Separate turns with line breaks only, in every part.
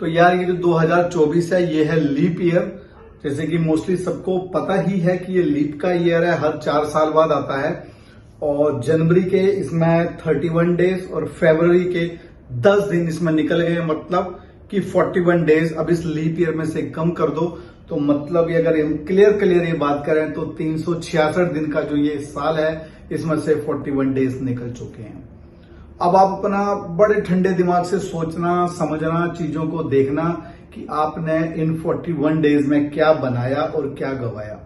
तो यार ये जो 2024 है ये है लीप ईयर। जैसे कि मोस्टली सबको पता ही है कि ये लीप का ईयर है, हर 4 साल बाद आता है। और जनवरी के इसमें 31 डेज और फरवरी के 10 दिन इसमें निकल गए, मतलब कि 41 डेज अब इस लीप ईयर में से कम कर दो तो मतलब ये अगर हम क्लियर ये बात करें तो 366 दिन का जो ये साल है इसमें से 41 डेज निकल चुके हैं। अब आप अपना बड़े ठंडे दिमाग से सोचना, समझना, चीजों को देखना कि आपने इन 41 डेज में क्या बनाया और क्या गवाया।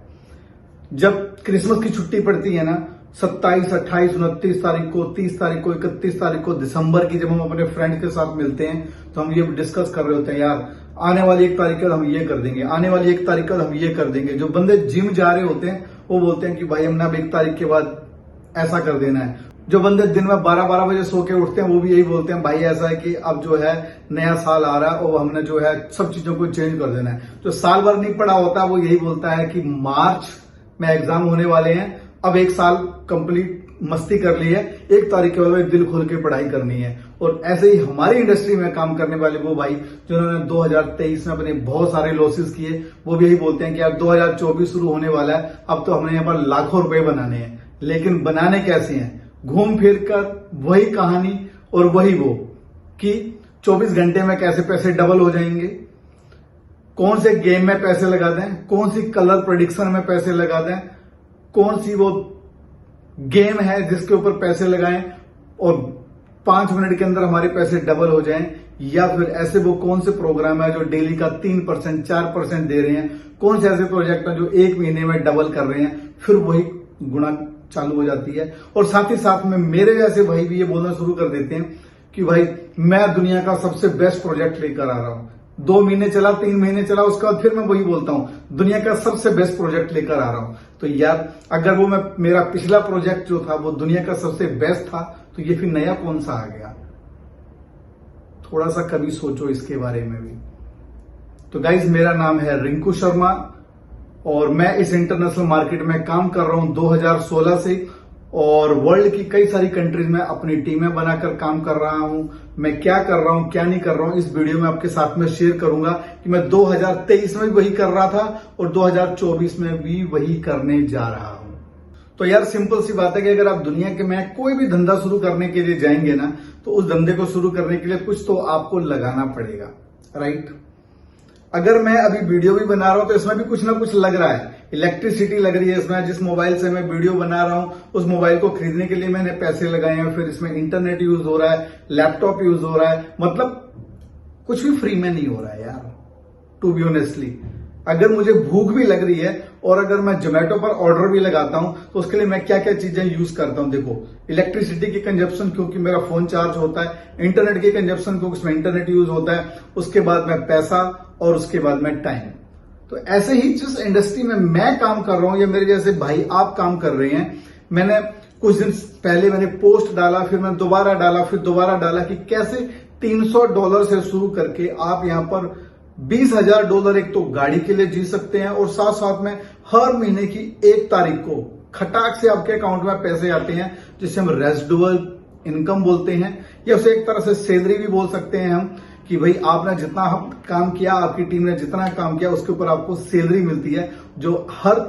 जब क्रिसमस की छुट्टी पड़ती है ना, 27, 28, 29 तारीख को, 30 तारीख को, 31 तारीख को, दिसंबर की, जब हम अपने फ्रेंड के साथ मिलते हैं तो हम ये डिस्कस कर रहे होते हैं, यार आने वाली 1 तारीख को हम ये कर देंगे, आने वाली 1 तारीख को हम ये कर देंगे। जो बंदे जिम जा रहे होते हैं वो बोलते हैं कि भाई हमने अब 1 तारीख के बाद ऐसा कर देना है। जो बंदे दिन में 12-12 बजे सो के उठते हैं वो भी यही बोलते हैं, भाई ऐसा है कि अब जो है नया साल आ रहा है और हमने जो है सब चीजों को चेंज कर देना है। जो साल भर नहीं पढ़ा होता वो यही बोलता है कि मार्च में एग्जाम होने वाले हैं, अब 1 साल कंप्लीट मस्ती कर ली है, 1 तारीख के बाद दिल खोल के पढ़ाई करनी है। और ऐसे ही हमारी इंडस्ट्री में काम करने वाले वो भाई जिन्होंने 2023 में अपने बहुत सारे लॉसेस किए, वो भी यही बोलते हैं कि यार 2024 शुरू होने वाला है, अब तो हमने यहाँ पर लाखों रुपए बनाने हैं। लेकिन बनाने कैसे हैं? घूम फिर कर वही कहानी और वही वो कि 24 घंटे में कैसे पैसे डबल हो जाएंगे, कौन से गेम में पैसे लगा दें, कौन सी कलर प्रेडिक्शन में पैसे लगा दें, कौन सी वो गेम है जिसके ऊपर पैसे लगाएं और 5 मिनट के अंदर हमारे पैसे डबल हो जाएं, या फिर ऐसे वो कौन से प्रोग्राम है जो डेली का 3%, 4% दे रहे हैं, कौन से ऐसे प्रोजेक्ट हैं जो 1 महीने में डबल कर रहे हैं, फिर वही गुणा चालू हो जाती है। और साथ ही साथ में मेरे जैसे भाई भी ये बोलना शुरू कर देते हैं कि भाई मैं दुनिया का सबसे बेस्ट प्रोजेक्ट लेकर आ रहा हूं। 2 महीने चला, 3 महीने चला, उसके बाद फिर मैं वही बोलता हूं दुनिया का सबसे बेस्ट प्रोजेक्ट लेकर आ रहा हूं। तो यार अगर वो मेरा पिछला प्रोजेक्ट जो था वो दुनिया का सबसे बेस्ट था तो ये फिर नया कौन सा आ गया? थोड़ा सा कभी सोचो इसके बारे में भी। तो गाइज मेरा नाम है रिंकू शर्मा और मैं इस इंटरनेशनल मार्केट में काम कर रहा हूं 2016 से, और वर्ल्ड की कई सारी कंट्रीज में अपनी टीमें बनाकर काम कर रहा हूं। मैं क्या कर रहा हूं, क्या नहीं कर रहा हूं, इस वीडियो में आपके साथ में शेयर करूंगा कि मैं 2023 में भी वही कर रहा था और 2024 में भी वही करने जा रहा हूं। तो यार सिंपल सी बात है कि अगर आप दुनिया के में कोई भी धंधा शुरू करने के लिए जाएंगे ना, तो उस धंधे को शुरू करने के लिए कुछ तो आपको लगाना पड़ेगा, राइट? अगर मैं अभी वीडियो भी बना रहा हूं तो इसमें भी कुछ ना कुछ लग रहा है, इलेक्ट्रिसिटी लग रही है इसमें। जिस मोबाइल से मैं वीडियो बना रहा हूं उस मोबाइल को खरीदने के लिए मैंने पैसे लगाए हैं, फिर इसमें इंटरनेट यूज हो रहा है, लैपटॉप यूज हो रहा है, मतलब कुछ भी फ्री में नहीं हो रहा है यार, टू बी ऑनेस्टली। अगर मुझे भूख भी लग रही है और अगर मैं जोमेटो पर ऑर्डर भी लगाता हूं तो उसके लिए मैं क्या क्या चीजें यूज करता हूं। देखो, इलेक्ट्रिसिटी की कंजप्शन क्योंकि मेरा फोन चार्ज होता है, इंटरनेट की कंजप्शन क्योंकि उसमें इंटरनेट यूज होता है, उसके बाद में पैसा और उसके बाद में टाइम। तो ऐसे ही जिस इंडस्ट्री में मैं काम कर रहा हूं या मेरे जैसे भाई आप काम कर रहे हैं, मैंने कुछ दिन पहले मैंने पोस्ट डाला, फिर मैंने दोबारा डाला, फिर दोबारा डाला कि कैसे $300 से शुरू करके आप यहां पर $20,000 एक तो गाड़ी के लिए जी सकते हैं और साथ साथ में हर महीने की 1 तारीख को खटाक से आपके अकाउंट में पैसे आते हैं, जिसे हम रेसिडुअल इनकम बोलते हैं, या उसे एक तरह से सैलरी भी बोल सकते हैं हम, कि भाई आपने जितना काम किया, आपकी टीम ने जितना काम किया उसके ऊपर आपको सैलरी मिलती है, जो हर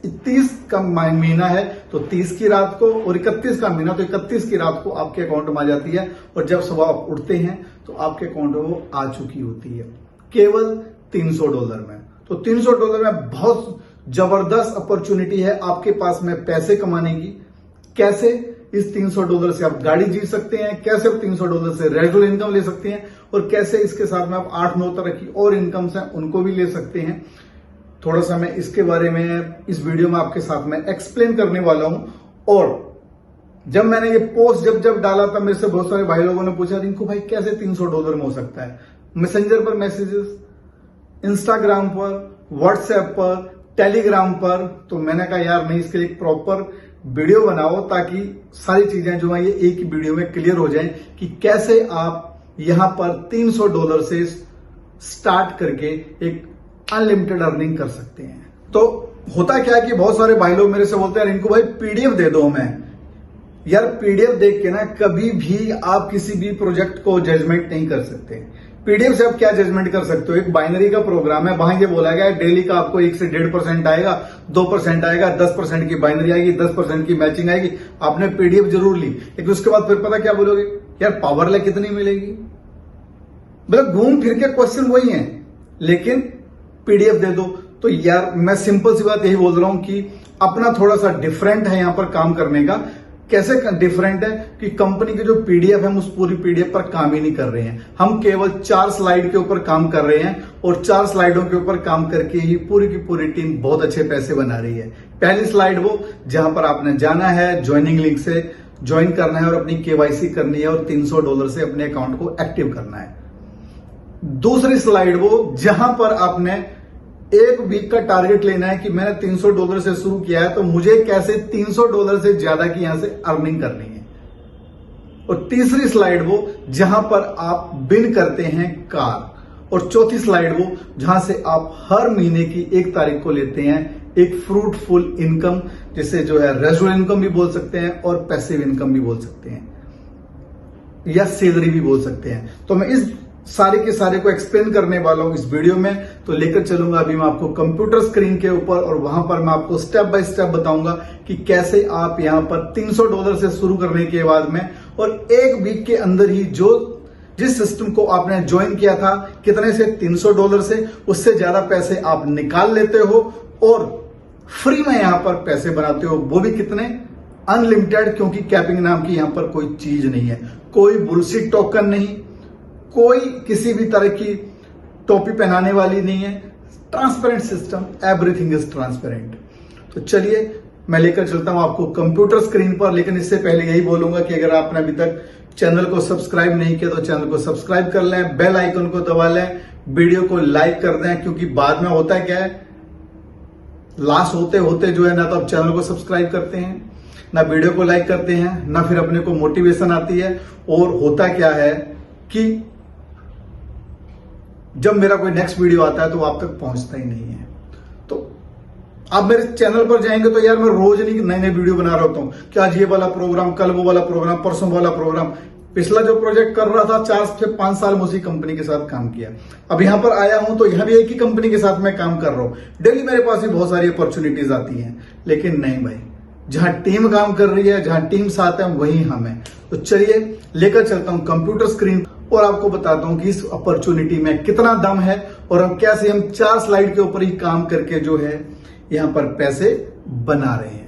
30 का महीना है तो 30 की रात को, और 31 का महीना तो 31 की रात को आपके अकाउंट में आ जाती है। और जब सुबह आप उठते हैं तो आपके अकाउंट में वो आ चुकी होती है, केवल $300 में। तो $300 में बहुत जबरदस्त अपॉर्चुनिटी है आपके पास में पैसे कमाने की। कैसे? इस $300 से आप गाड़ी जीत सकते हैं, कैसे आप $300 से रेगुलर इनकम ले सकते हैं, और कैसे इसके साथ में आप 8-9 तरह की और इनकम्स हैं उनको भी ले सकते हैं। थोड़ा सा मैं इसके बारे में इस वीडियो में आपके साथ में एक्सप्लेन करने वाला हूं। और जब मैंने ये पोस्ट जब डाला था, मेरे से बहुत सारे भाई लोगों ने पूछा, रिंकू भाई कैसे $300 में हो सकता है? मैसेंजर पर मैसेजेस, इंस्टाग्राम पर, व्हाट्सएप पर, टेलीग्राम पर। तो मैंने कहा यार नहीं, इसके लिए एक प्रॉपर वीडियो बनाओ ताकि सारी चीजें जो है ये एक ही वीडियो में क्लियर हो जाएं कि कैसे आप यहां पर $300 से स्टार्ट करके एक अनलिमिटेड अर्निंग कर सकते हैं। तो होता क्या है कि बहुत सारे भाई लोग मेरे से बोलते हैं, रिंकू भाई पीडीएफ दे दो हमें। यार पीडीएफ देख के ना कभी भी आप किसी भी प्रोजेक्ट को जजमेंट नहीं कर सकते, पीडीएफ से आप क्या जजमेंट कर सकते हो? एक बाइनरी का प्रोग्राम है, वहां ये बोला गया है डेली का आपको 1 से 1.5% आएगा, 2% आएगा, 10% की बाइनरी आएगी, 10% की मैचिंग आएगी। आपने पीडीएफ जरूर ली, लेकिन उसके बाद फिर पता क्या बोलोगे, यार पावर ले कितनी मिलेगी? मतलब घूम फिर के क्वेश्चन वही है, लेकिन पीडीएफ दे दो। तो यार मैं सिंपल सी बात यही बोल रहा हूं कि अपना थोड़ा सा डिफरेंट है यहां पर काम करने का। कैसे डिफरेंट है कि कंपनी की जो पीडीएफ है हम उस पूरी पीडीएफ पर काम ही नहीं कर रहे हैं, हम केवल 4 स्लाइड के ऊपर काम कर रहे हैं और 4 स्लाइडों के ऊपर काम करके ही पूरी की पूरी टीम बहुत अच्छे पैसे बना रही है। पहली स्लाइड वो जहां पर आपने जाना है, ज्वाइनिंग लिंक से ज्वाइन करना है और अपनी केवाईसी करनी है और $300 से अपने अकाउंट को एक्टिव करना है। दूसरी स्लाइड वो जहां पर आपने 1 वीक का टारगेट लेना है कि मैंने $300 से शुरू किया है, तो मुझे कैसे $300 से ज्यादा की यहां से अर्निंग करनी है। और तीसरी स्लाइड वो जहां पर आप बिन करते हैं कार। और चौथी स्लाइड वो जहां से आप हर महीने की 1 तारीख को लेते हैं एक फ्रूटफुल इनकम, जिसे जो है रेजुअल इनकम भी बोल सकते हैं और पैसिव इनकम भी बोल सकते हैं या सैलरी भी बोल सकते हैं। तो मैं इस सारे के सारे को एक्सप्लेन करने वाला हूं इस वीडियो में। तो लेकर चलूंगा अभी मैं आपको कंप्यूटर स्क्रीन के ऊपर और वहां पर मैं आपको स्टेप बाय स्टेप बताऊंगा कि कैसे आप यहां पर $300 से शुरू करने के बाद में और 1 वीक के अंदर ही जिस सिस्टम को आपने ज्वाइन किया था, कितने से $300 से उससे ज्यादा पैसे आप निकाल लेते हो और फ्री में यहां पर पैसे बनाते हो, वो भी कितने? अनलिमिटेड, क्योंकि कैपिंग नाम की यहां पर कोई चीज नहीं है, कोई बुलशिट टोकन नहीं, कोई किसी भी तरह की टोपी पहनाने वाली नहीं है। Transparent system, everything is transparent. तो चलिए मैं लेकर चलता हूं आपको कंप्यूटर स्क्रीन पर, लेकिन इससे पहले यही बोलूंगा कि अगर आपने अभी तक चैनल को सब्सक्राइब नहीं किया तो चैनल को सब्सक्राइब कर लें, बेल आइकन को दबा लें, वीडियो को लाइक कर दें, क्योंकि बाद में होता है क्या है, लास्ट होते होते जो है ना तो आप चैनल को सब्सक्राइब करते हैं, ना वीडियो को लाइक करते हैं, ना फिर अपने को मोटिवेशन आती है। और होता क्या है कि जब मेरा कोई नेक्स्ट वीडियो आता है तो आप तक पहुंचता ही नहीं है। तो आप मेरे चैनल पर जाएंगे तो यार मैं रोज नहीं नए नए वीडियो बना रहा होता हूं कि आज ये वाला प्रोग्राम, कल वो वाला प्रोग्राम, परसों वाला प्रोग्राम। पिछला जो प्रोजेक्ट कर रहा था 4 से 5 साल में उसी कंपनी के साथ काम किया। अब यहां पर आया हूं तो यहां भी एक ही कंपनी के साथ मैं काम कर रहा हूं। डेली मेरे पास भी बहुत सारी अपॉर्चुनिटीज आती हैं, लेकिन नहीं भाई, जहां टीम काम कर रही है, जहां टीम साथ है, वहीं हम हैं। तो चलिए लेकर चलता हूं कंप्यूटर स्क्रीन और आपको बताता हूं कि इस अपॉर्चुनिटी में कितना दम है और हम कैसे 4 स्लाइड के ऊपर ही काम करके जो है यहां पर पैसे बना रहे हैं।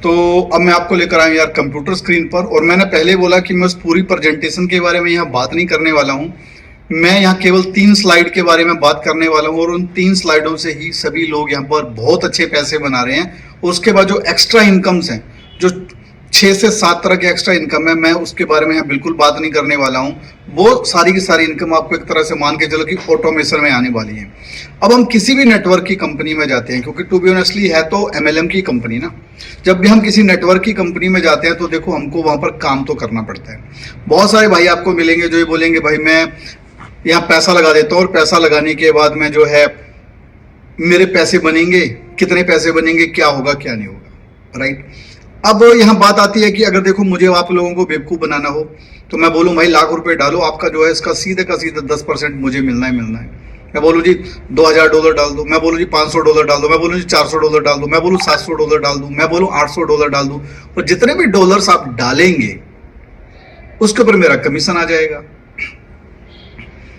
तो अब मैं आपको लेकर आया यार कंप्यूटर स्क्रीन पर, और मैंने पहले बोला कि मैं उस पूरी प्रेजेंटेशन के बारे में यहाँ बात नहीं करने वाला हूँ। मैं यहाँ केवल 3 स्लाइड के बारे में बात करने वाला हूँ और उन 3 स्लाइडों से ही सभी लोग यहाँ पर बहुत अच्छे पैसे बना रहे हैं। उसके बाद जो एक्स्ट्रा इनकम्स हैं, जो 6 से 7 तरह के एक्स्ट्रा इनकम है, मैं उसके बारे में यहाँ बिल्कुल बात नहीं करने वाला हूँ। वो सारी की सारी इनकम आपको एक तरह से मान के चलो कि ऑटोमेशन में आने वाली है। अब हम किसी भी नेटवर्क की कंपनी में जाते हैं, क्योंकि टू बी ऑनेस्टली है तो MLM की कंपनी ना, जब भी हम किसी नेटवर्क की कंपनी में जाते हैं तो देखो हमको वहां पर काम तो करना पड़ता है। बहुत सारे भाई आपको मिलेंगे जो ये बोलेंगे भाई मैं यहाँ पैसा लगा देता हूँ और पैसा लगाने के बाद में जो है मेरे पैसे बनेंगे, कितने पैसे बनेंगे, क्या होगा क्या नहीं होगा, राइट। अब यहाँ बात आती है कि अगर देखो मुझे आप लोगों को बेवकूफ बनाना हो तो मैं बोलूँ भाई लाख रुपए डालो, आपका जो है इसका सीधे का सीधा 10% मुझे मिलना ही मिलना है। मैं बोलूँ जी $2000 डाल दो, मैं बोलूँ जी $500 डाल दो, मैं बोलूँ जी $400 डाल दो, मैं बोलूँ $700 डाल दूँ, मैं बोलूँ $800 डाल दूँ, और जितने भी डॉलर्स आप डालेंगे उसके ऊपर मेरा कमीशन आ जाएगा।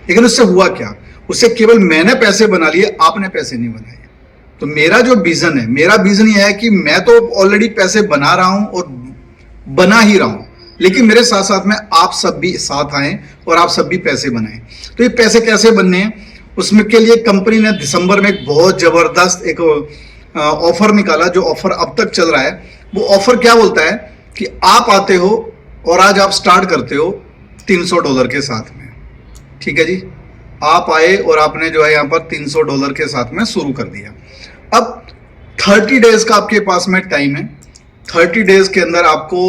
लेकिन उससे हुआ क्या, उससे केवल मैंने पैसे बना लिए, आपने पैसे नहीं बनाए। तो मेरा जो विजन है, मेरा विजन ये है कि मैं तो ऑलरेडी पैसे बना रहा हूं और बना ही रहा हूं, लेकिन मेरे साथ साथ में आप सब भी साथ आए और आप सब भी पैसे बनाएं। तो ये पैसे कैसे बनने हैं, उसमें के लिए कंपनी ने दिसंबर में एक बहुत जबरदस्त एक ऑफर निकाला, जो ऑफर अब तक चल रहा है। वो ऑफर क्या बोलता है कि आप आते हो और आज आप स्टार्ट करते हो $300 के साथ में, ठीक है जी। आप आए और आपने जो है यहाँ पर $300 के साथ में शुरू कर दिया। अब 30 डेज का आपके पास में टाइम है। 30 डेज के अंदर आपको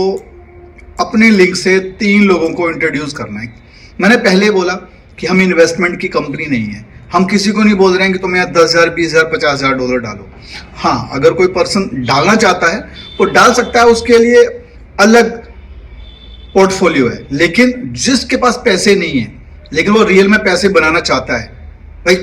अपने लिंक से 3 लोगों को इंट्रोड्यूस करना है। मैंने पहले बोला कि हम इन्वेस्टमेंट की कंपनी नहीं है, हम किसी को नहीं बोल रहे हैं कि तुम यहाँ $10,000, $20,000, $50,000 डालो। हाँ, अगर कोई पर्सन डालना चाहता है वो डाल सकता है, उसके लिए अलग पोर्टफोलियो है। लेकिन जिसके पास पैसे नहीं है लेकिन वो रियल में पैसे बनाना चाहता है। भाई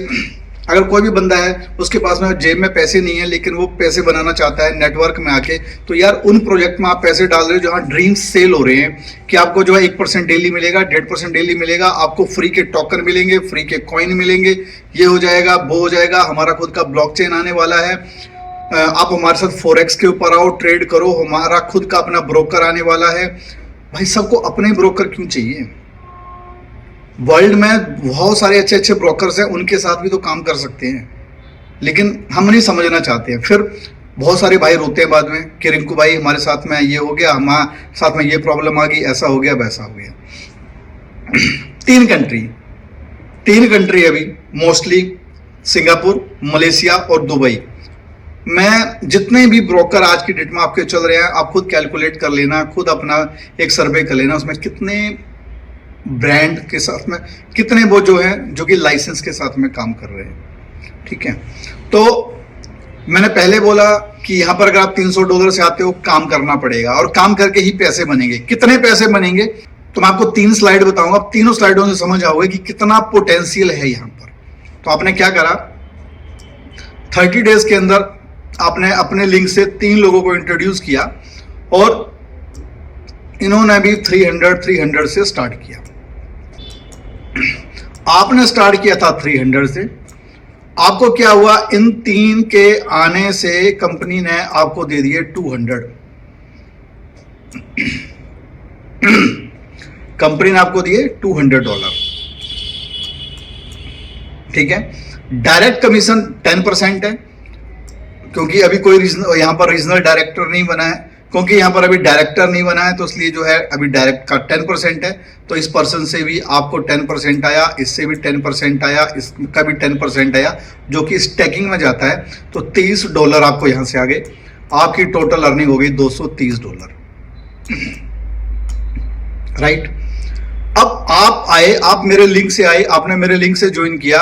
अगर कोई भी बंदा है उसके पास में जेब में पैसे नहीं है लेकिन वो पैसे बनाना चाहता है नेटवर्क में आके, तो यार उन प्रोजेक्ट में आप पैसे डाल रहे हो जहां ड्रीम्स सेल हो रहे हैं कि आपको जो है 1% डेली मिलेगा, 1.5% डेली मिलेगा, आपको फ्री के टोकन मिलेंगे, फ्री के कॉइन मिलेंगे, ये हो जाएगा, वो हो जाएगा, हमारा खुद का ब्लॉकचेन आने वाला है, आप हमारे साथ फॉरेक्स के ऊपर आओ, ट्रेड करो, हमारा खुद का अपना ब्रोकर आने वाला है। भाई सबको अपने ब्रोकर क्यों चाहिए? वर्ल्ड में बहुत सारे अच्छे अच्छे ब्रोकर्स हैं, उनके साथ भी तो काम कर सकते हैं, लेकिन हम नहीं समझना चाहते हैं। फिर बहुत सारे भाई रोते हैं बाद में कि रिंकू भाई हमारे साथ में ये हो गया, हमारे साथ में ये प्रॉब्लम आ गई, ऐसा हो गया, वैसा हो गया। तीन कंट्री अभी मोस्टली सिंगापुर, मलेशिया और दुबई। मैं जितने भी ब्रोकर आज की डेट में आपके चल रहे हैं, आप खुद कैलकुलेट कर लेना, खुद अपना एक सर्वे कर लेना, उसमें कितने ब्रांड के साथ में, कितने वो जो है जो कि लाइसेंस के साथ में काम कर रहे हैं। ठीक है, तो मैंने पहले बोला कि यहां पर अगर आप $300 से आते हो, काम करना पड़ेगा और काम करके ही पैसे बनेंगे। कितने पैसे बनेंगे तो मैं आपको 3 स्लाइड बताऊंगा, आप तीनों स्लाइडों से समझ आओगे कि कितना पोटेंशियल है यहां पर। तो आपने क्या करा, 30 डेज के अंदर आपने अपने लिंक से 3 लोगों को इंट्रोड्यूस किया और इन्होंने भी 300 से स्टार्ट किया। आपने स्टार्ट किया था 300 से, आपको क्या हुआ, इन 3 के आने से कंपनी ने आपको दे दिए 200। कंपनी ने आपको दिए $200। ठीक है, डायरेक्ट कमीशन 10% है, क्योंकि अभी कोई यहां पर रीजनल डायरेक्टर नहीं बना है, क्योंकि यहां पर अभी डायरेक्टर नहीं बना है, तो इसलिए जो है अभी डायरेक्ट का 10% है। तो इस पर्सन से भी आपको 10% आया, इससे भी 10% आया, इसका भी 10% आया, जो कि स्टैकिंग में जाता है। तो $30 आपको यहां से आगे, आपकी टोटल अर्निंग हो गई $230। राइट, अब आप आए, आप मेरे लिंक से आए, आपने मेरे लिंक से ज्वाइन किया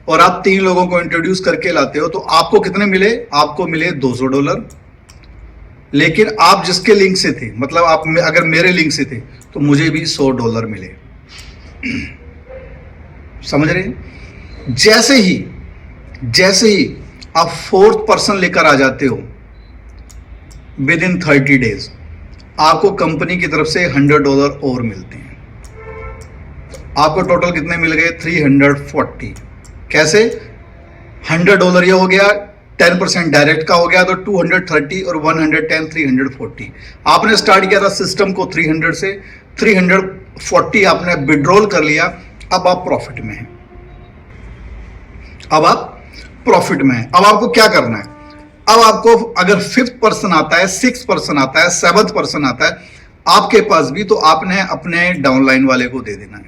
और आप 3 लोगों को इंट्रोड्यूस करके लाते हो, तो आपको कितने मिले, आपको मिले $200। लेकिन आप जिसके लिंक से थे, मतलब आप अगर मेरे लिंक से थे, तो मुझे भी $100 मिले। समझ रहे हैं? जैसे ही आप 4th पर्सन लेकर आ जाते हो विद इन 30 डेज, आपको कंपनी की तरफ से $100 और मिलते हैं। आपको टोटल कितने मिल गए, 340। कैसे, $100 ये हो गया, 10% डायरेक्ट का हो गया, तो 230 और 110, 340। आपने स्टार्ट किया था सिस्टम को 300 से, 340 आपने विड्रॉल कर लिया। अब आप प्रॉफिट में हैं, अब आपको क्या करना है, अब आपको अगर 5th पर्सन आता है, 6th पर्सन आता है, 7th पर्सन आता है आपके पास भी, तो आपने अपने डाउनलाइन वाले को दे देना है।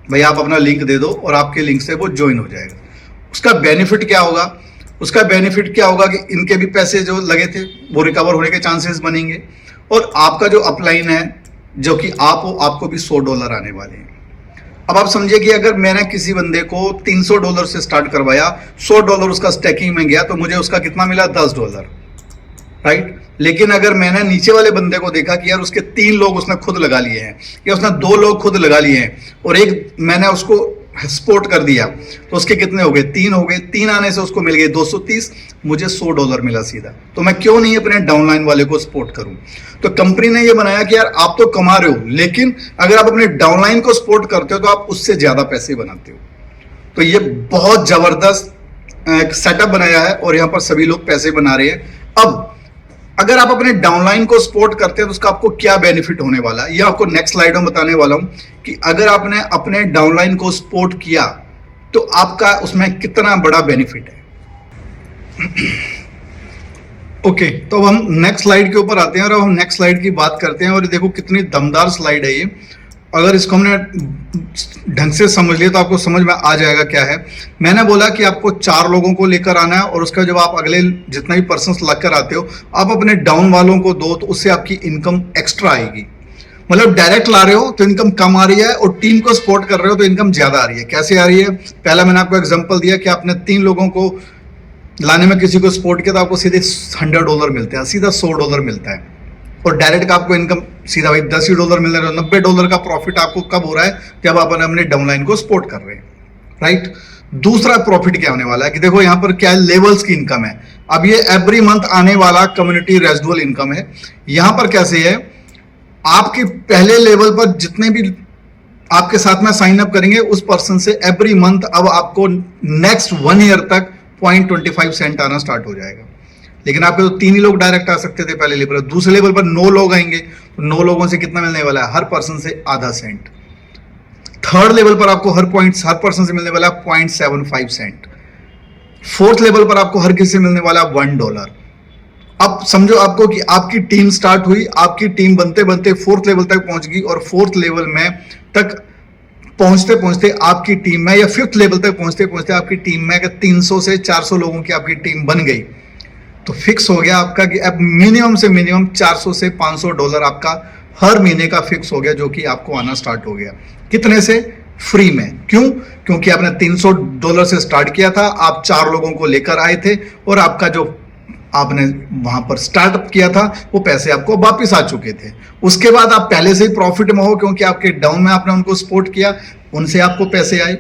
भाई आप अपना लिंक दे दो और आपके लिंक से वो ज्वाइन हो जाएगा। उसका बेनिफिट क्या होगा, कि इनके भी पैसे जो लगे थे वो रिकवर होने के चांसेस बनेंगे, और आपका जो अपलाइन है जो कि आप हो, आपको भी $100 आने वाले हैं। अब आप समझिए कि अगर मैंने किसी बंदे को $300 से स्टार्ट करवाया, $100 उसका स्टैकिंग में गया, तो मुझे उसका कितना मिला, $10। राइट, लेकिन अगर मैंने नीचे वाले बंदे को देखा कि यार उसके 3 लोग उसने खुद लगा लिए हैं, या उसने 2 लोग खुद लगा लिए हैं और एक मैंने उसको सपोर्ट कर दिया, तो उसके कितने हो गए, 3 हो गए। 3 आने से उसको मिल गए 230, मुझे $100 मिला सीधा। तो मैं क्यों नहीं अपने डाउनलाइन वाले को सपोर्ट करूं? तो कंपनी ने ये बनाया कि यार आप तो कमा रहे हो, लेकिन अगर आप अपने डाउनलाइन को सपोर्ट करते हो तो आप उससे ज्यादा पैसे बनाते हो। तो ये बहुत जबरदस्त सेटअप बनाया है और यहां पर सभी लोग पैसे बना रहे हैं। अब अगर आप अपने डाउनलाइन को सपोर्ट करते हैं तो उसका आपको क्या बेनिफिट होने वाला है, ये आपको नेक्स्ट स्लाइड में बताने वाला हूं कि अगर आपने अपने डाउनलाइन को सपोर्ट किया तो आपका उसमें कितना बड़ा बेनिफिट है। ओके, तो अब हम नेक्स्ट स्लाइड के ऊपर आते हैं और अब हम नेक्स्ट स्लाइड की बात करते हैं। और देखो कितनी दमदार स्लाइड है ये, अगर इसको हमने ढंग से समझ लिया तो आपको समझ में आ जाएगा क्या है। मैंने बोला कि आपको 4 लोगों को लेकर आना है और उसका जब आप अगले जितना भी पर्सन लेकर आते हो, आप अपने डाउन वालों को दो, तो उससे आपकी इनकम एक्स्ट्रा आएगी। मतलब डायरेक्ट ला रहे हो तो इनकम कम आ रही है, और टीम को सपोर्ट कर रहे हो तो इनकम ज्यादा आ रही है। कैसे आ रही है, पहला मैंने आपको एग्जाम्पल दिया कि आपने 3 लोगों को लाने में किसी को सपोर्ट किया तो आपको सीधे $100 मिलते हैं, सीधा $100 मिलता है। और डायरेक्ट का आपको इनकम सीधा भाई $10 मिल रहा है। $90 का प्रॉफिट आपको कब हो रहा है? जब आप अपने डाउनलाइन को सपोर्ट कर रहे हैं, राइट। दूसरा प्रॉफिट क्या होने वाला है कि देखो यहां पर क्या लेवल्स की इनकम है। अब ये एवरी मंथ आने वाला कम्युनिटी रेजिडुअल इनकम है। यहां पर कैसे है, आपके पहले लेवल पर जितने भी आपके साथ में साइन अप करेंगे उस पर्सन से एवरी मंथ अब आपको नेक्स्ट 1 ईयर तक 0.25 सेंट आना स्टार्ट हो जाएगा। लेकिन आपके तो 3 ही लोग डायरेक्ट आ सकते थे पहले लेवल पर। दूसरे लेवल पर 9 लोग आएंगे तो 9 लोगों से कितना मिलने वाला है? हर पर्सन से आधा सेंट। थर्ड लेवल पर आपको हर पर्सन से मिलने वाला है 0.75 सेंट। फोर्थ लेवल पर आपको हर किसी से मिलने वाला है $1। अब समझो आपको कि आपकी टीम स्टार्ट हुई, आपकी टीम बनते बनते फोर्थ लेवल तक पहुंच गई और फोर्थ लेवल में तक पहुंचते पहुंचते आपकी टीम में या फिफ्थ लेवल तक पहुंचते पहुंचते आपकी टीम में अगर 300 से 400 लोगों की आपकी टीम बन गई तो फिक्स हो गया आपका कि अब मिनिमम से मिनिमम $400 से $500 आपका हर महीने का फिक्स हो गया, जो कि आपको आना स्टार्ट हो गया। कितने से? फ्री में। क्यों? क्योंकि आपने $300 से स्टार्ट किया था, आप 4 लोगों को लेकर आए थे और आपका जो आपने वहां पर स्टार्टअप किया था वो पैसे आपको वापस आ चुके थे। उसके बाद आप पहले से ही प्रॉफिट में हो क्योंकि आपके डाउन में आपने उनको सपोर्ट किया, उनसे आपको पैसे आए,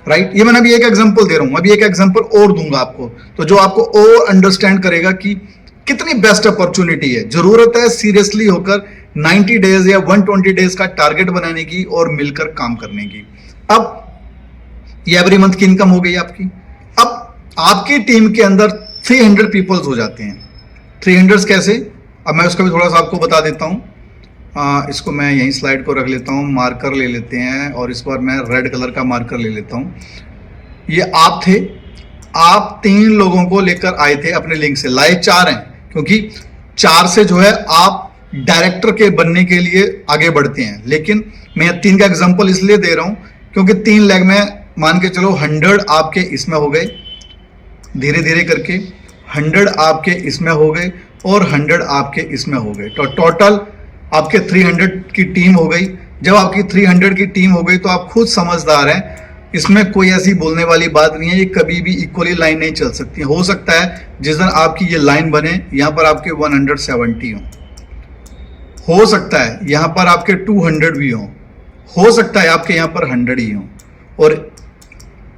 राइट। ये मैंने अभी एक एग्जांपल दे रहा हूं, अभी एक एग्जांपल और दूंगा आपको, तो जो आपको और अंडरस्टैंड करेगा कि कितनी बेस्ट अपॉर्चुनिटी है। जरूरत है सीरियसली होकर 90 डेज या 120 डेज का टारगेट बनाने की और मिलकर काम करने की। अब ये एवरी मंथ की इनकम हो गई आपकी। अब आपकी टीम के अंदर 300 पीपल्स हो जाते हैं। 300 कैसे? अब मैं उसका भी थोड़ा सा आपको बता देता हूं। इसको मैं यहीं स्लाइड को रख लेता हूं, मार्कर ले लेते हैं और इस बार मैं रेड कलर का मार्कर ले लेता हूं। ये आप थे, आप 3 लोगों को लेकर आए थे अपने लिंक से, लाए 4 हैं क्योंकि 4 से जो है आप डायरेक्टर के बनने के लिए आगे बढ़ते हैं। लेकिन मैं 3 का एग्जांपल इसलिए दे रहा हूं क्योंकि 3 लेग में मान के चलो 100 आपके इसमें हो गए, धीरे धीरे करके 100 आपके इसमें हो गए और 100 आपके इसमें हो गए, तो टोटल आपके 300 की टीम हो गई। जब आपकी 300 की टीम हो गई तो आप खुद समझदार हैं, इसमें कोई ऐसी बोलने वाली बात नहीं है, ये कभी भी इक्वली लाइन नहीं चल सकती। हो सकता है जिस दिन आपकी ये लाइन बने यहां पर आपके 170 हो सकता है यहां पर आपके 200 भी हो सकता है आपके यहां पर 100 ही हो, और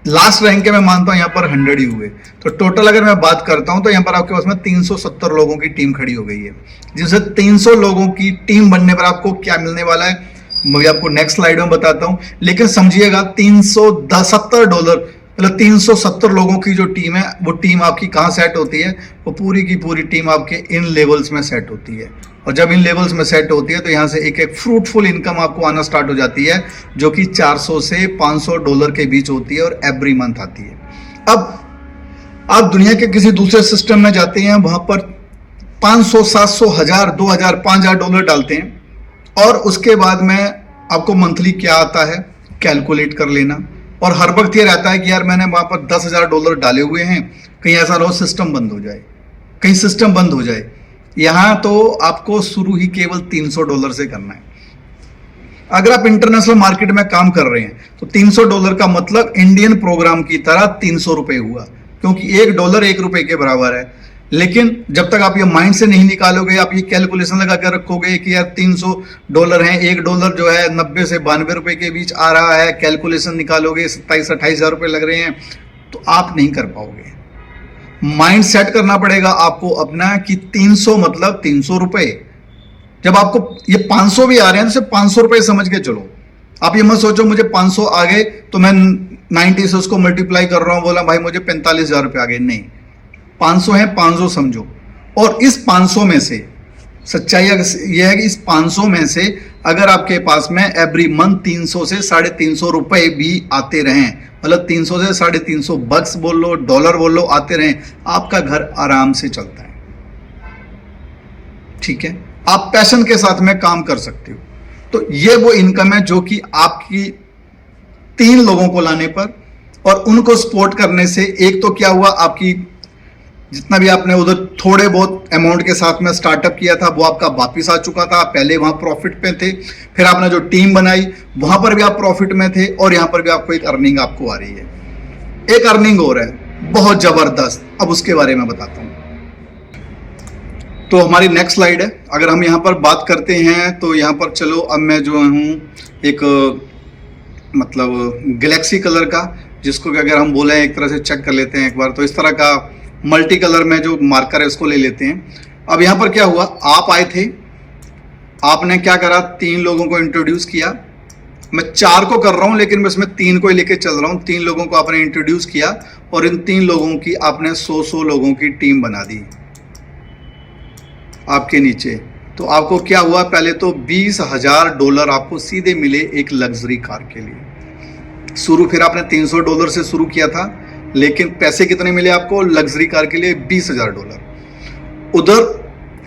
लास्ट रैंक के मैं मानता हूं यहां पर 100 ही हुए। तो टोटल अगर मैं बात करता हूं तो यहां पर आपके पास में 370 लोगों की टीम खड़ी हो गई है, जिनसे 300 लोगों की टीम बनने पर आपको क्या मिलने वाला है मैं आपको नेक्स्ट स्लाइड में बताता हूं। लेकिन समझिएगा $370 मतलब 370 लोगों की जो टीम है वो टीम आपकी कहां सेट होती है? वो पूरी की पूरी टीम आपके इन लेवल्स में सेट होती है, और जब इन लेवल्स में सेट होती है तो यहां से एक एक फ्रूटफुल इनकम आपको आना स्टार्ट हो जाती है, जो कि $400 से $500 के बीच होती है और एवरी मंथ आती है। अब आप दुनिया के किसी दूसरे सिस्टम में जाते हैं, वहां पर 500, 700, 1000, 2000, $5000 डालते हैं और उसके बाद में आपको मंथली क्या आता है कैलकुलेट कर लेना, और हर वक्त ये रहता है कि यार मैंने वहां पर $10,000 डाले हुए हैं, कहीं ऐसा ना हो सिस्टम बंद हो जाए, कहीं सिस्टम बंद हो जाए। यहां तो आपको शुरू ही केवल $300 से करना है। अगर आप इंटरनेशनल मार्केट में काम कर रहे हैं तो $300 का मतलब इंडियन प्रोग्राम की तरह $300 हुआ, क्योंकि $1 $1 के बराबर है। लेकिन जब तक आप ये माइंड से नहीं निकालोगे, आप ये कैलकुलेशन लगा कर रखोगे कि यार $300 है, $1 जो है 90 से $92 के बीच आ रहा है, कैलकुलेशन निकालोगे 27-28 हज़ार लग रहे हैं, तो आप नहीं कर पाओगे। माइंड सेट करना पड़ेगा आपको अपना कि 300 मतलब $300। जब आपको ये 500 भी आ रहे हैं तो सिर्फ $500 समझ के चलो। आप ये मत सोचो मुझे 500 आ गए तो मैं 90 से उसको मल्टीप्लाई कर रहा हूं, बोला भाई मुझे $45,000 आ गए, नहीं, 500 है 500 समझो। और इस 500 में से सच्चाई यह है कि इस 500 में से अगर आपके पास में एवरी मंथ 300 से $350 भी आते रहें, मतलब 300 से $350 बोल लो, डॉलर बोल लो, आते रहें, आपका घर आराम से चलता है। ठीक है, आप पैशन के साथ में काम कर सकते हो। तो ये वो इनकम है जो कि आपकी 3 लोगों को लाने पर और उनको सपोर्ट करने से, एक तो क्या हुआ, आपकी जितना भी आपने उधर थोड़े बहुत अमाउंट के साथ में स्टार्टअप किया था वो आपका वापस आ चुका था, पहले वहां प्रॉफिट पे थे, फिर आपने जो टीम बनाई वहां पर भी आप प्रॉफिट में थे, और यहां पर भी आपको एक अर्निंग आपको आ रही है। एक अर्निंग और है बहुत जबरदस्त, अब उसके बारे में बताता हूं। तो हमारी नेक्स्ट स्लाइड है। अगर हम यहाँ पर बात करते हैं तो यहाँ पर चलो, अब मैं जो हूँ एक मतलब गैलेक्सी कलर का, जिसको कि अगर हम बोले एक तरह से चेक कर लेते हैं एक बार, तो इस तरह का मल्टी कलर में जो मार्कर है उसको ले लेते हैं। अब यहाँ पर क्या हुआ, आप आए थे, आपने क्या करा, 3 लोगों को इंट्रोड्यूस किया। मैं 4 को कर रहा हूं लेकिन मैं इसमें 3 को ही लेके चल रहा हूं। 3 लोगों को आपने इंट्रोड्यूस किया और इन 3 लोगों की आपने 100 लोगों की टीम बना दी आपके नीचे। तो आपको क्या हुआ, पहले तो $20,000 आपको सीधे मिले एक लग्जरी कार के लिए। शुरू फिर आपने $300 से शुरू किया था, लेकिन पैसे कितने मिले आपको लग्जरी कार के लिए? $20,000। उधर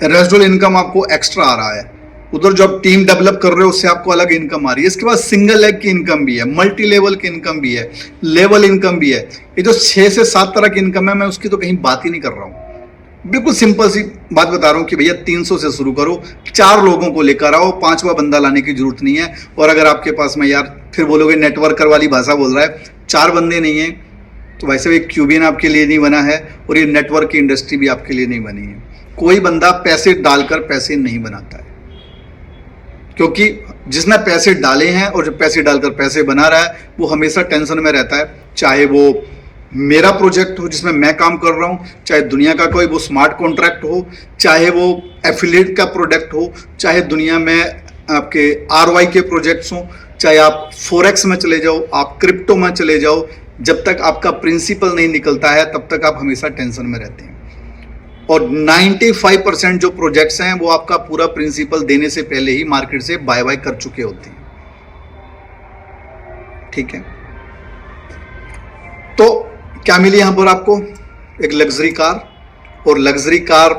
रेजिडुअल इनकम आपको एक्स्ट्रा आ रहा है, उधर जो आप टीम डेवलप कर रहे हो उससे आपको अलग इनकम आ रही है। इसके बाद सिंगल लेग की इनकम भी है, मल्टी लेवल की इनकम भी है, लेवल इनकम भी है। ये जो 6 से 7 तरह की इनकम है, मैं उसकी तो कहीं बात ही नहीं कर रहा हूँ। बिल्कुल सिंपल सी बात बता रहा हूँ कि भैया 300 से शुरू करो, 4 लोगों को लेकर आओ, 5वां बंदा लाने की जरूरत नहीं है। और अगर आपके पास में, यार फिर बोलोगे नेटवर्कर वाली भाषा बोल रहा है, 4 बंदे नहीं है तो वैसे भी क्यूबियन आपके लिए नहीं बना है और ये नेटवर्क की इंडस्ट्री भी आपके लिए नहीं बनी है। कोई बंदा पैसे डालकर पैसे नहीं बनाता है, क्योंकि जिसने पैसे डाले हैं और जो पैसे डालकर पैसे बना रहा है वो हमेशा टेंशन में रहता है। चाहे वो मेरा प्रोजेक्ट हो जिसमें मैं काम कर रहा हूं, चाहे दुनिया का कोई वो स्मार्ट कॉन्ट्रैक्ट हो, चाहे वो एफिलिएट का प्रोडक्ट हो, चाहे दुनिया में आपके आरवाई के प्रोजेक्ट्स हो, चाहे आप फॉरेक्स में चले जाओ, आप क्रिप्टो में चले जाओ, जब तक आपका प्रिंसिपल नहीं निकलता है तब तक आप हमेशा टेंशन में रहते हैं। और 95% जो प्रोजेक्ट्स हैं वो आपका पूरा प्रिंसिपल देने से पहले ही मार्केट से बाय बाय कर चुके होते हैं। ठीक है, तो क्या मिली यहां पर आपको? एक लग्जरी कार, और लग्जरी कार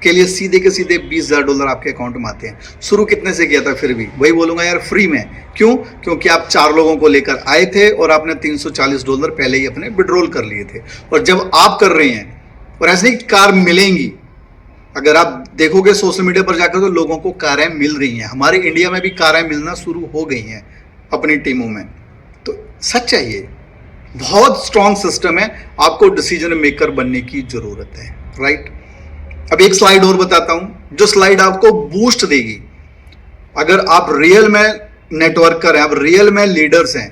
के लिए सीधे के सीधे $20,000 आपके अकाउंट में आते हैं। शुरू कितने से किया था? फिर भी वही बोलूंगा यार, फ्री में। क्यों? क्योंकि आप 4 लोगों को लेकर आए थे और आपने $340 पहले ही अपने विड्रॉल कर लिए थे। और जब आप कर रहे हैं, और ऐसी कार मिलेंगी, अगर आप देखोगे सोशल मीडिया पर जाकर तो लोगों को कारें मिल रही हैं। हमारे इंडिया में भी कारें मिलना शुरू हो गई हैं अपनी टीमों में। तो सच है, ये बहुत स्ट्रांग सिस्टम है, आपको डिसीजन मेकर बनने की जरूरत है। राइट, अब एक स्लाइड और बताता हूं जो स्लाइड आपको बूस्ट देगी। अगर आप रियल में नेटवर्कर हैं, आप रियल में लीडर्स हैं,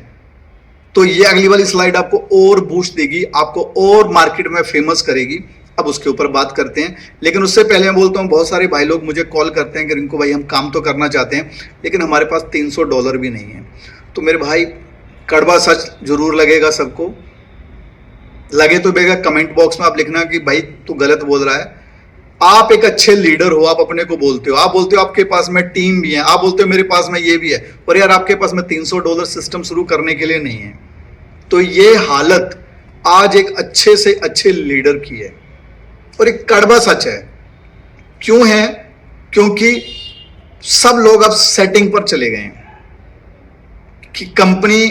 तो ये अगली वाली स्लाइड आपको और बूस्ट देगी, आपको और मार्केट में फेमस करेगी। अब उसके ऊपर बात करते हैं, लेकिन उससे पहले मैं बोलता हूं, बहुत सारे भाई लोग मुझे कॉल करते हैं कि रिंकू भाई हम काम तो करना चाहते हैं लेकिन हमारे पास $300 भी नहीं है। तो मेरे भाई, कड़वा सच जरूर लगेगा सबको, लगे तो बेगा कमेंट बॉक्स में आप लिखना कि भाई तू गलत बोल रहा है। आप एक अच्छे लीडर हो, आप अपने को बोलते हो, आप बोलते हो आपके पास में टीम भी है, आप बोलते हो मेरे पास में ये भी है, पर यार आपके पास में $300 सिस्टम शुरू करने के लिए नहीं है। तो ये हालत आज एक अच्छे से अच्छे लीडर की है, और एक कड़वा सच है। क्यों है? क्योंकि सब लोग अब सेटिंग पर चले गए हैं कि कंपनी,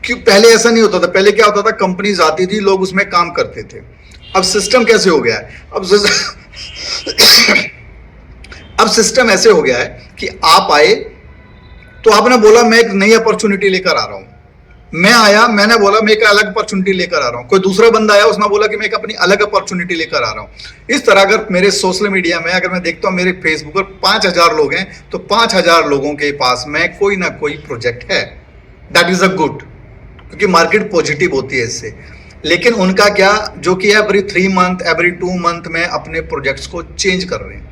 क्यों पहले ऐसा नहीं होता था। पहले क्या होता था, कंपनीज आती थी, लोग उसमें काम करते थे। अब सिस्टम कैसे हो गया है? अब सिस्टम ऐसे हो गया है कि आप आए तो आपने बोला मैं एक नई अपॉर्चुनिटी लेकर आ रहा हूं, मैं आया, मैंने बोला मैं एक अलग अपॉर्चुनिटी लेकर आ रहा हूं, कोई दूसरा बंदा आया, उसने बोला कि मैं एक अपनी अलग अपॉर्चुनिटी लेकर आ रहा हूं। इस तरह अगर मेरे सोशल मीडिया में, अगर मैं देखता हूं मेरे फेसबुक पर 5,000 लोग हैं, तो 5,000 लोगों के पास में कोई ना कोई प्रोजेक्ट है। दैट इज अ गुड, क्योंकि मार्केट पॉजिटिव होती है इससे। लेकिन उनका क्या, जो कि एवरी 3 मंथ, एवरी 2 मंथ में अपने प्रोजेक्ट्स को चेंज कर रहे हैं।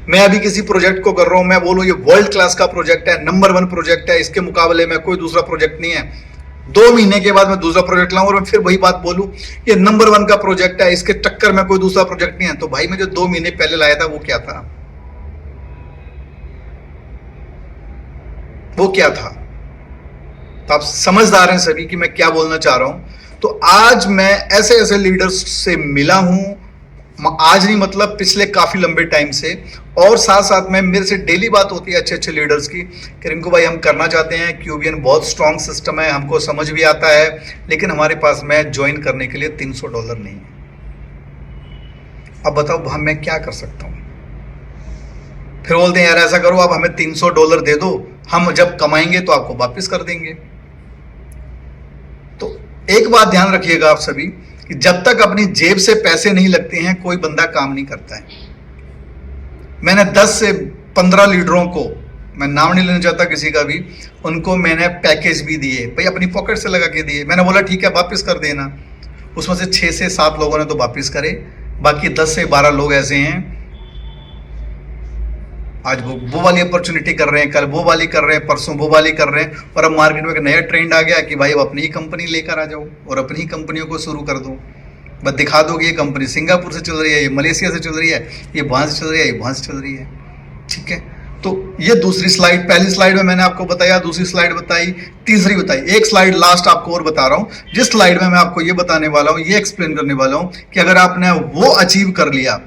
मैं अभी किसी प्रोजेक्ट को कर रहा हूं, मैं बोलूं ये वर्ल्ड क्लास का प्रोजेक्ट है, नंबर 1 प्रोजेक्ट है, इसके मुकाबले में कोई दूसरा प्रोजेक्ट नहीं है। 2 महीने के बाद मैं दूसरा प्रोजेक्ट लाऊं और मैं फिर वही बात बोलूं ये नंबर 1 का प्रोजेक्ट है, इसके टक्कर में कोई दूसरा प्रोजेक्ट नहीं है। तो भाई मैं जो 2 महीने पहले लाया था वो क्या था? वो क्या था? तो आप समझदार हैं सभी कि मैं क्या बोलना चाह रहा हूं। तो आज मैं ऐसे ऐसे लीडर्स से मिला हूं, आज नहीं मतलब पिछले काफी लंबे टाइम से, और साथ साथ में मेरे से डेली बात होती है अच्छे अच्छे लीडर्स की कि रिंकू भाई हम करना चाहते हैं, क्यूबियन बहुत स्ट्रांग सिस्टम है, हमको समझ भी आता है, लेकिन हमारे पास में ज्वाइन करने के लिए $300 नहीं है। अब बताओ हम मैं क्या कर सकता हूं? फिर बोलते हैं यार ऐसा करो आप हमें $300 दे दो, हम जब कमाएंगे तो आपको वापस कर देंगे। तो एक बात ध्यान रखिएगा आप सभी कि जब तक अपनी जेब से पैसे नहीं लगते हैं कोई बंदा काम नहीं करता है। मैंने 10 से 15 लीडरों को, मैं नाम नहीं लेना चाहता किसी का भी, उनको मैंने पैकेज भी दिए, भाई अपनी पॉकेट से लगा के दिए। मैंने बोला ठीक है वापस कर देना। उसमें से 6 से 7 लोगों ने तो वापस करे, बाकी 10 से 12 लोग ऐसे हैं आज वो वाली अपॉर्चुनिटी कर रहे हैं, कल वो वाली कर रहे हैं, परसों वो वाली कर रहे हैं। और अब मार्केट में एक नया ट्रेंड आ गया कि भाई अब अपनी ही कंपनी लेकर आ जाओ और अपनी ही कंपनियों को शुरू कर दो। बस दिखा दो कि ये कंपनी सिंगापुर से चल रही है, ये मलेशिया से चल रही है, ये वहाँ से चल रही है, ये वहाँ से चल रही है। ठीक है, तो ये दूसरी स्लाइड, पहली स्लाइड में मैंने आपको बताया, दूसरी स्लाइड बताई, तीसरी बताई, एक स्लाइड लास्ट आपको और बता रहा हूँ, जिस स्लाइड में मैं आपको ये बताने वाला हूँ, ये एक्सप्लेन करने वाला हूँ कि अगर आपने वो अचीव कर लिया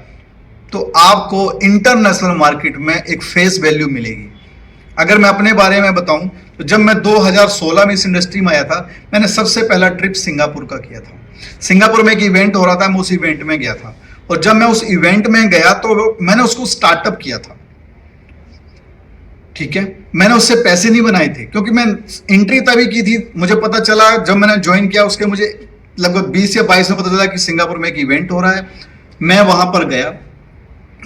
तो आपको इंटरनेशनल मार्केट में एक फेस वैल्यू मिलेगी। अगर मैं अपने बारे में बताऊं तो जब मैं 2016 में इस इंडस्ट्री में आया था, मैंने सबसे पहला ट्रिप सिंगापुर का किया था। सिंगापुर में एक इवेंट हो रहा था, मैं उस इवेंट में गया था। और जब मैं उस इवेंट में गया तो मैंने उसको स्टार्टअप किया था। ठीक है, मैंने उससे पैसे नहीं बनाए थे, क्योंकि मैं एंट्री तभी की थी। मुझे पता चला जब मैंने ज्वाइन किया, उसके मुझे लगभग 20 या 22 में पता चला कि सिंगापुर में एक इवेंट हो रहा है। मैं वहां पर गया।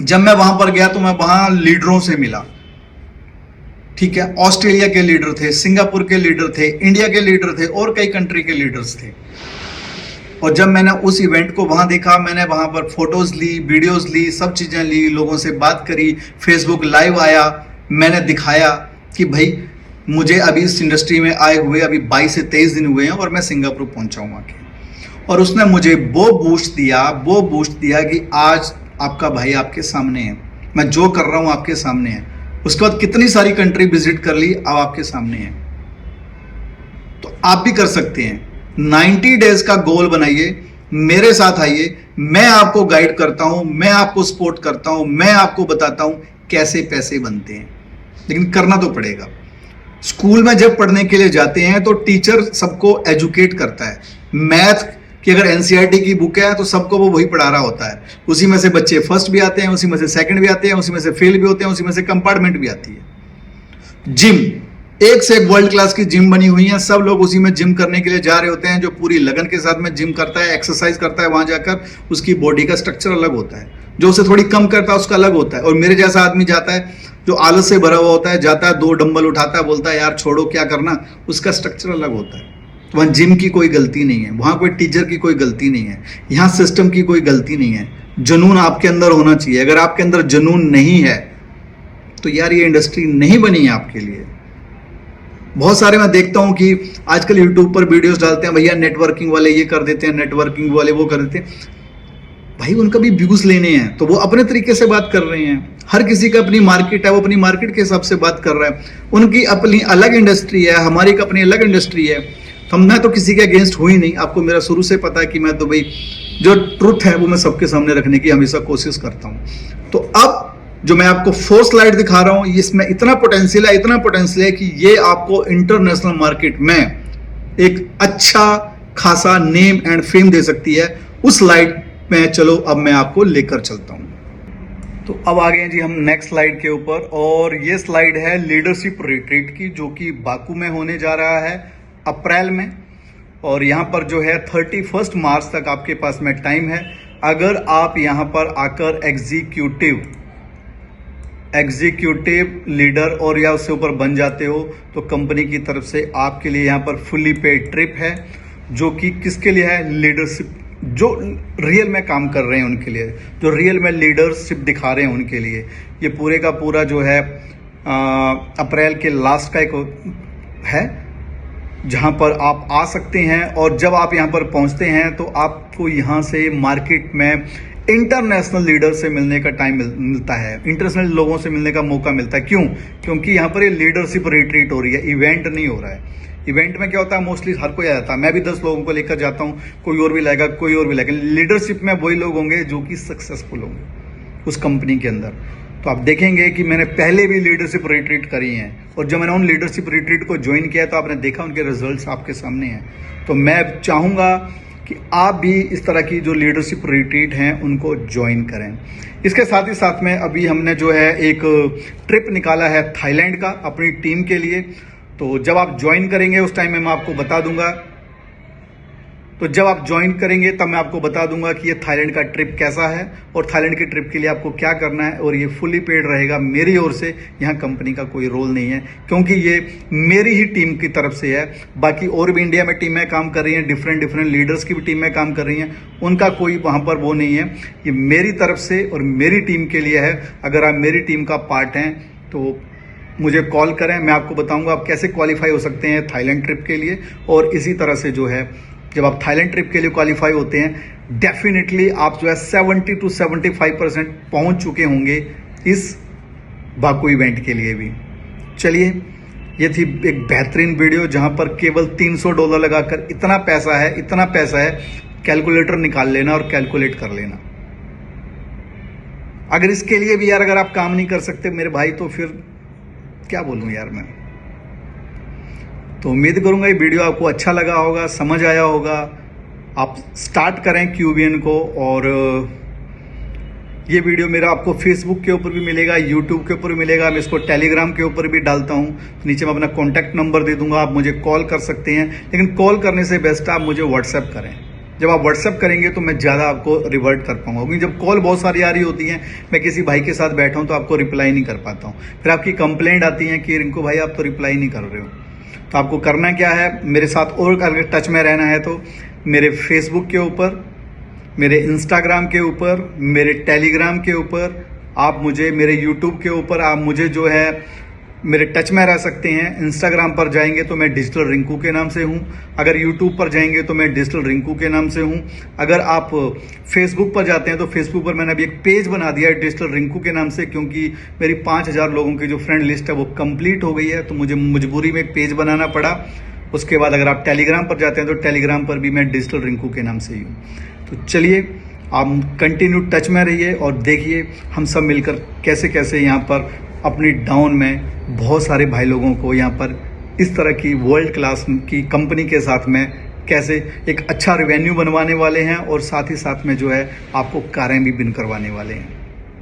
जब मैं वहां पर गया तो मैं वहां लीडरों से मिला। ठीक है, ऑस्ट्रेलिया के लीडर थे, सिंगापुर के लीडर थे, इंडिया के लीडर थे और कई कंट्री के लीडर्स थे। और जब मैंने उस इवेंट को वहां देखा, मैंने वहां पर फोटोज ली, वीडियोस ली, सब चीजें ली, लोगों से बात करी, फेसबुक लाइव आया, मैंने दिखाया कि भाई मुझे अभी इस इंडस्ट्री में आए हुए अभी 22 से 23 दिन हुए हैं और मैं सिंगापुर पहुंचा हूं आके। और उसने मुझे वो बूस्ट दिया कि आज आपका भाई आपके सामने है, मैं जो कर रहा हूं आपके सामने है। उसके बाद कितनी सारी कंट्री विजिट कर ली, अब आपके सामने है। तो आप भी कर सकते हैं। 90 डेज का गोल बनाइए, मेरे साथ आइए, मैं आपको गाइड करता हूं, मैं आपको सपोर्ट करता हूं, मैं आपको बताता हूं कैसे पैसे बनते हैं। लेकिन करना तो पड़ेगा। स्कूल में जब पढ़ने के लिए जाते हैं तो टीचर सबको एजुकेट करता है। मैथ कि अगर एनसीईआरटी की बुक है तो सबको वो वही पढ़ा रहा होता है। उसी में से बच्चे फर्स्ट भी आते हैं, उसी में से सेकंड भी आते हैं, उसी में से फेल भी होते हैं, उसी में से कंपार्टमेंट भी आती है। जिम, एक से एक वर्ल्ड क्लास की जिम बनी हुई है, सब लोग उसी में जिम करने के लिए जा रहे होते हैं। जो पूरी लगन के साथ में जिम करता है, एक्सरसाइज करता है, वहां जाकर उसकी बॉडी का स्ट्रक्चर अलग होता है। जो उसे थोड़ी कम करता है उसका अलग होता है। और मेरे जैसा आदमी जाता है जो आलस से भरा हुआ होता है, जाता है 2 डंबल उठाता है, बोलता है यार छोड़ो क्या करना, उसका स्ट्रक्चर अलग होता है। वहाँ जिम की कोई गलती नहीं है, वहाँ कोई टीचर की कोई गलती नहीं है, यहाँ सिस्टम की कोई गलती नहीं है। जुनून आपके अंदर होना चाहिए। अगर आपके अंदर जुनून नहीं है तो यार ये इंडस्ट्री नहीं बनी है आपके लिए। बहुत सारे मैं देखता हूँ कि आजकल यूट्यूब पर वीडियोस डालते हैं, भैया नेटवर्किंग वाले ये कर देते हैं, नेटवर्किंग वाले वो कर देते हैं। भाई उनका भी व्यूज लेने हैं तो वो अपने तरीके से बात कर रहे हैं। हर किसी का अपनी मार्केट है, वो अपनी मार्केट के हिसाब से बात कर रहा है। उनकी अपनी अलग इंडस्ट्री है, हमारी अपनी अलग इंडस्ट्री है। तो मैं तो किसी के अगेंस्ट हुई नहीं। आपको मेरा शुरू से पता है कि मैं तो भाई जो ट्रुथ है वो मैं सबके सामने रखने की हमेशा कोशिश करता हूं। तो अब जो मैं आपको 4 स्लाइड दिखा रहा हूं, इसमें इतना पोटेंशियल है कि ये आपको इंटरनेशनल मार्केट में एक अच्छा खासा नेम एंड फेम दे सकती है। उस स्लाइड में चलो अब मैं आपको लेकर चलता हूं। तो अब आ गए जी हम नेक्स्ट स्लाइड के ऊपर, और ये स्लाइड है लीडरशिप रिट्रीट की, जो कि बाकू में होने जा रहा है अप्रैल में। और यहाँ पर जो है 31 मार्च तक आपके पास में टाइम है। अगर आप यहाँ पर आकर एग्जीक्यूटिव लीडर और या उससे ऊपर बन जाते हो तो कंपनी की तरफ से आपके लिए यहाँ पर फुल्ली पेड ट्रिप है, जो कि किसके लिए है? लीडरशिप, जो रियल में काम कर रहे हैं उनके लिए, जो रियल में लीडरशिप दिखा रहे हैं उनके लिए। ये पूरे का पूरा जो है अप्रैल के लास्ट का एक है, जहां पर आप आ सकते हैं। और जब आप यहां पर पहुंचते हैं तो आपको यहां से मार्केट में इंटरनेशनल लीडर से मिलने का टाइम मिलता है, इंटरनेशनल लोगों से मिलने का मौका मिलता है। क्यों? क्योंकि यहां पर ये लीडरशिप रिट्रीट हो रही है, इवेंट नहीं हो रहा है। इवेंट में क्या होता है, मोस्टली हर कोई आ जाता है। मैं भी 10 लोगों को लेकर जाता हूं, कोई और भी लाएगा, कोई और भी लाएगा। लीडरशिप में वही लोग होंगे जो कि सक्सेसफुल होंगे उस कंपनी के अंदर। तो आप देखेंगे कि मैंने पहले भी लीडरशिप रिट्रीट करी हैं, और जब मैंने उन लीडरशिप रिट्रीट को ज्वाइन किया तो आपने देखा उनके रिजल्ट्स आपके सामने हैं। तो मैं चाहूँगा कि आप भी इस तरह की जो लीडरशिप रिट्रीट हैं उनको ज्वाइन करें। इसके साथ ही साथ में अभी हमने जो है एक ट्रिप निकाला है थाईलैंड का अपनी टीम के लिए। तो जब आप ज्वाइन करेंगे उस टाइम में मैं आपको बता दूंगा तो जब आप ज्वाइन करेंगे तब मैं आपको बता दूंगा कि ये थाईलैंड का ट्रिप कैसा है और थाईलैंड के ट्रिप के लिए आपको क्या करना है। और ये फुली पेड रहेगा मेरी ओर से, यहाँ कंपनी का कोई रोल नहीं है, क्योंकि ये मेरी ही टीम की तरफ से है। बाकी और भी इंडिया में टीमें काम कर रही हैं, डिफरेंट लीडर्स की भी टीमें काम कर रही हैं, उनका कोई वहाँ पर वो नहीं है। ये मेरी तरफ से और मेरी टीम के लिए है। अगर आप मेरी टीम का पार्ट हैं तो मुझे कॉल करें, मैं आपको बताऊंगा आप कैसे क्वालिफाई हो सकते हैं थाईलैंड ट्रिप के लिए। और इसी तरह से जो है जब आप थाईलैंड ट्रिप के लिए क्वालिफाई होते हैं, डेफिनेटली आप जो है 70 to 75% पहुंच चुके होंगे इस बाकू इवेंट के लिए भी। चलिए, ये थी एक बेहतरीन वीडियो जहां पर केवल $300 लगाकर इतना पैसा है, कैलकुलेटर निकाल लेना और कैलकुलेट कर लेना। अगर इसके लिए भी यार अगर आप काम नहीं कर सकते मेरे भाई, तो फिर क्या बोलूं यार मैं। तो उम्मीद करूंगा ये वीडियो आपको अच्छा लगा होगा, समझ आया होगा। आप स्टार्ट करें QVN को। और ये वीडियो मेरा आपको फेसबुक के ऊपर भी मिलेगा, यूट्यूब के ऊपर भी मिलेगा, मैं इसको टेलीग्राम के ऊपर भी डालता हूँ। नीचे मैं अपना कॉन्टैक्ट नंबर दे दूंगा, आप मुझे कॉल कर सकते हैं। लेकिन कॉल करने से बेस्ट आप मुझे व्हाट्सएप करें। जब आप व्हाट्सएप करेंगे तो मैं ज़्यादा आपको रिवर्ट कर पाऊंगा, क्योंकि जब कॉल बहुत सारी आ रही होती हैं, मैं किसी भाई के साथ बैठा हूं तो आपको रिप्लाई नहीं कर पाता हूं। फिर आपकी कंप्लेंट आती है कि रिंकू भाई आप तो रिप्लाई नहीं कर रहे हो। तो आपको करना क्या है, मेरे साथ और अगर टच में रहना है तो मेरे फेसबुक के ऊपर, मेरे इंस्टाग्राम के ऊपर, मेरे टेलीग्राम के ऊपर, आप मुझे मेरे यूट्यूब के ऊपर आप मुझे जो है मेरे टच में रह सकते हैं। इंस्टाग्राम पर जाएंगे तो मैं डिजिटल रिंकू के नाम से हूं, अगर यूट्यूब पर जाएंगे तो मैं डिजिटल रिंकू के नाम से हूं। अगर आप फेसबुक पर जाते हैं तो फेसबुक पर मैंने अभी एक पेज बना दिया है डिजिटल रिंकू के नाम से, क्योंकि मेरी 5000 लोगों की जो फ्रेंड लिस्ट है वो कंप्लीट हो गई है, तो मुझे मजबूरी में एक पेज बनाना पड़ा। उसके बाद अगर आप टेलीग्राम पर जाते हैं तो टेलीग्राम पर भी मैं डिजिटल रिंकू के नाम से ही हूँ। तो चलिए, आप कंटिन्यू टच में रहिए और देखिए हम सब मिलकर कैसे कैसे यहाँ पर अपनी डाउन में बहुत सारे भाई लोगों को यहाँ पर इस तरह की वर्ल्ड क्लास की कंपनी के साथ में कैसे एक अच्छा रेवेन्यू बनवाने वाले हैं, और साथ ही साथ में जो है आपको कारें भी बिन करवाने वाले हैं।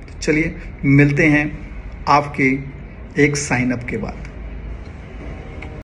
तो चलिए मिलते हैं आपके एक साइन अप के बाद।